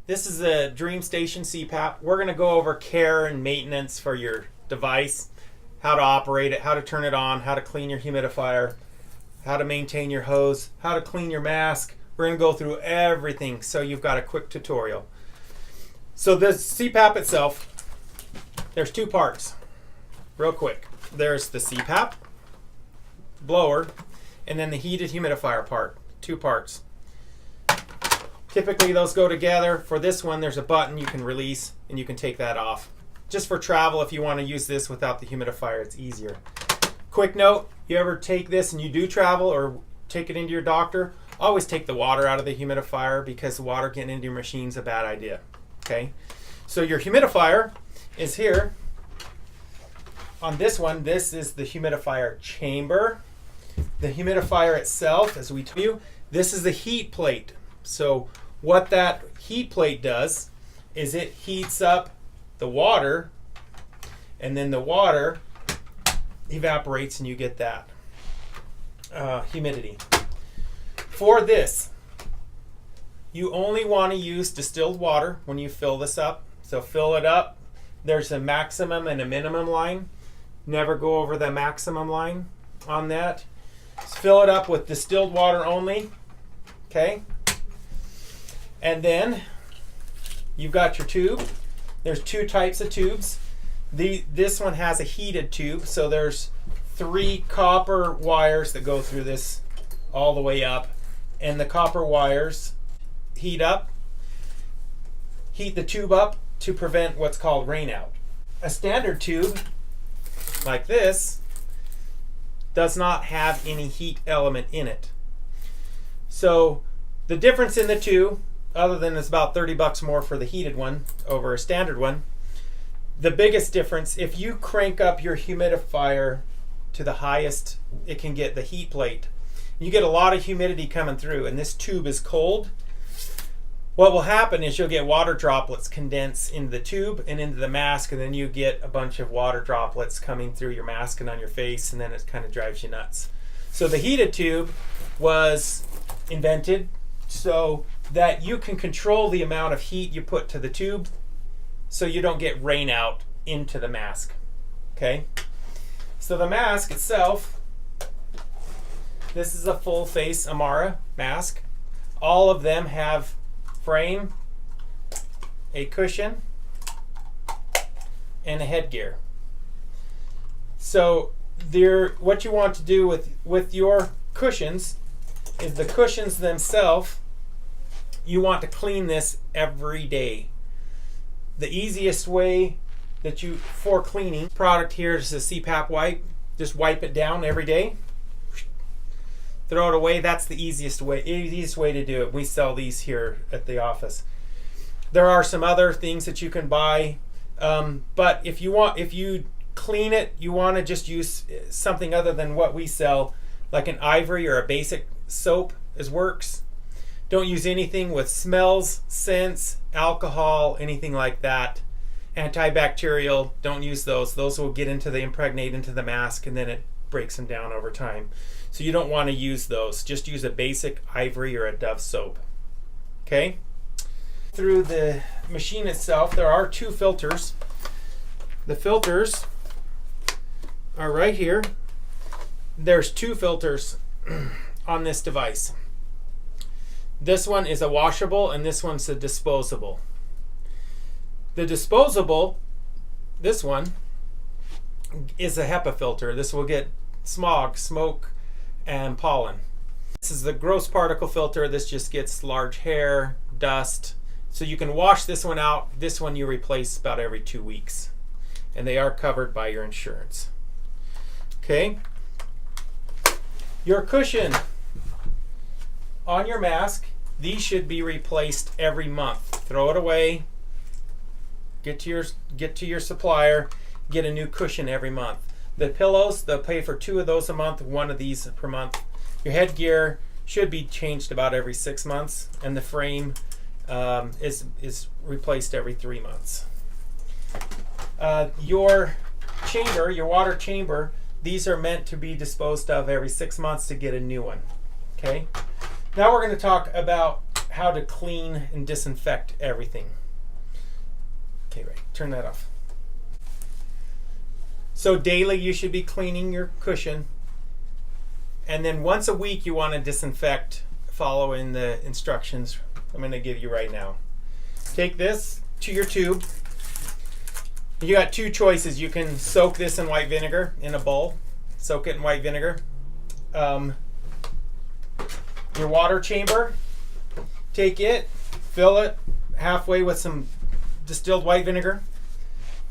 This is a Dream Station CPAP. We're going to go over care and maintenance for your device, how to operate it, how to turn it on, how to clean your humidifier, how to maintain your hose, how to clean your mask. We're going to go through everything so you've got a quick tutorial. So the CPAP itself, there's two parts. Real quick. There's the CPAP blower and then the heated humidifier part. Two parts. Typically those go together. For this one, there's a button you can release and you can take that off. Just for travel, if you want to use this without the humidifier, it's easier. Quick note, you ever take this and you do travel or take it into your doctor, always take the water out of the humidifier because the water getting into your machine is a bad idea. Okay, so your humidifier is here. On this one, this is the humidifier chamber. The humidifier itself, as we told you, this is the heat plate. So what that heat plate does is it heats up the water, and then the water evaporates and you get that humidity. For this, you only want to use distilled water when you fill this up. So fill it up. There's a maximum and a minimum line. Never go over the maximum line on that. Just fill it up with distilled water only. Okay? And then you've got your tube. There's two types of tubes. This one has a heated tube, so there's 3 copper wires that go through this all the way up. And the copper wires heat the tube up to prevent what's called rainout. A standard tube like this does not have any heat element in it. So the difference in the two, other than it's about $30 more for the heated one over a standard one, the biggest difference, if you crank up your humidifier to the highest it can get, the heat plate, you get a lot of humidity coming through and this tube is cold, what will happen is you'll get water droplets condense into the tube and into the mask, and then you get a bunch of water droplets coming through your mask and on your face, and then it kind of drives you nuts. So the heated tube was invented so that you can control the amount of heat you put to the tube so you don't get rain out into the mask. Okay? So the mask itself, this is a full face Amara mask. All of them have frame, a cushion, and a headgear. So what you want to do with your cushions is the cushions themselves, you want to clean this every day. The easiest way for cleaning product here is the CPAP wipe. Just wipe it down every day. Throw it away. That's the easiest way to do it. We sell these here at the office. There are some other things that you can buy, but if you clean it, you want to just use something other than what we sell, like an ivory or a basic soap works. Don't use anything with smells, scents, alcohol, anything like that. Antibacterial, don't use those. Those will impregnate into the mask, and then it breaks them down over time. So you don't want to use those. Just use a basic ivory or a Dove soap. Okay? Through the machine itself, there are 2 filters. The filters are right here. There's 2 filters on this device. This one is a washable and this one's a disposable. The disposable, this one, is a HEPA filter. This will get smog, smoke, and pollen. This is the gross particle filter. This just gets large hair, dust. So you can wash this one out. This one you replace about every 2 weeks. And they are covered by your insurance. Okay. Your cushion on your mask, these should be replaced every month. Throw it away. Get to your supplier. Get a new cushion every month. The pillows, they'll pay for 2 of those a month, 1 of these per month. Your headgear should be changed about every 6 months, and the frame is replaced every 3 months. Your chamber, your water chamber, these are meant to be disposed of every 6 months to get a new one. Okay. Now we're going to talk about how to clean and disinfect everything. Okay, right, turn that off. So daily you should be cleaning your cushion, and then once a week you want to disinfect following the instructions I'm going to give you right now. Take this to your tube. You got two choices. You can soak this in white vinegar in a bowl. Soak it in white vinegar. Your water chamber, take it, fill it halfway with some distilled white vinegar.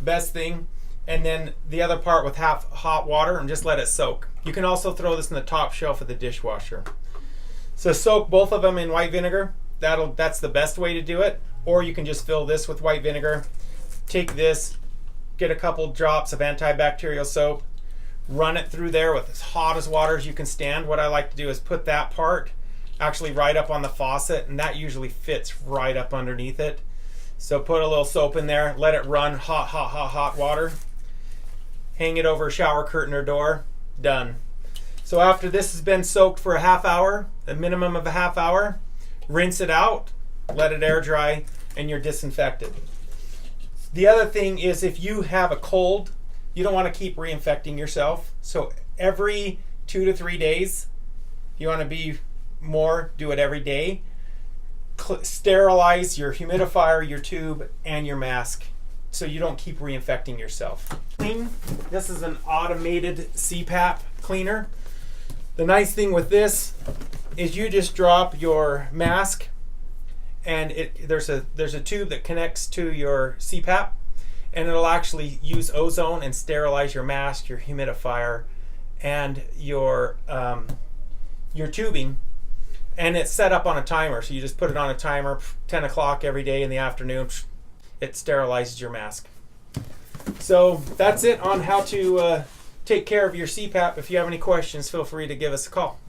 Best thing. And then the other part with half hot water, and just let it soak. You can also throw this in the top shelf of the dishwasher. So soak both of them in white vinegar. That's the best way to do it. Or you can just fill this with white vinegar. Take this, get a couple drops of antibacterial soap, run it through there with as hot as water as you can stand. What I like to do is put that part actually right up on the faucet, and that usually fits right up underneath it. So put a little soap in there, let it run hot water. Hang it over a shower curtain or door, done. So after this has been soaked for a half hour, a minimum of a half hour, rinse it out, let it air dry, and you're disinfected. The other thing is, if you have a cold, you don't want to keep reinfecting yourself. So every 2 to 3 days, you want to be more, do it every day. Sterilize your humidifier, your tube, and your mask, so you don't keep reinfecting yourself. This is an automated CPAP cleaner. The nice thing with this is you just drop your mask, and there's a tube that connects to your CPAP, and it'll actually use ozone and sterilize your mask, your humidifier, and your tubing. And it's set up on a timer, so you just put it on a timer, 10 o'clock every day in the afternoon. It sterilizes your mask. So that's it on how to take care of your CPAP. If you have any questions, feel free to give us a call.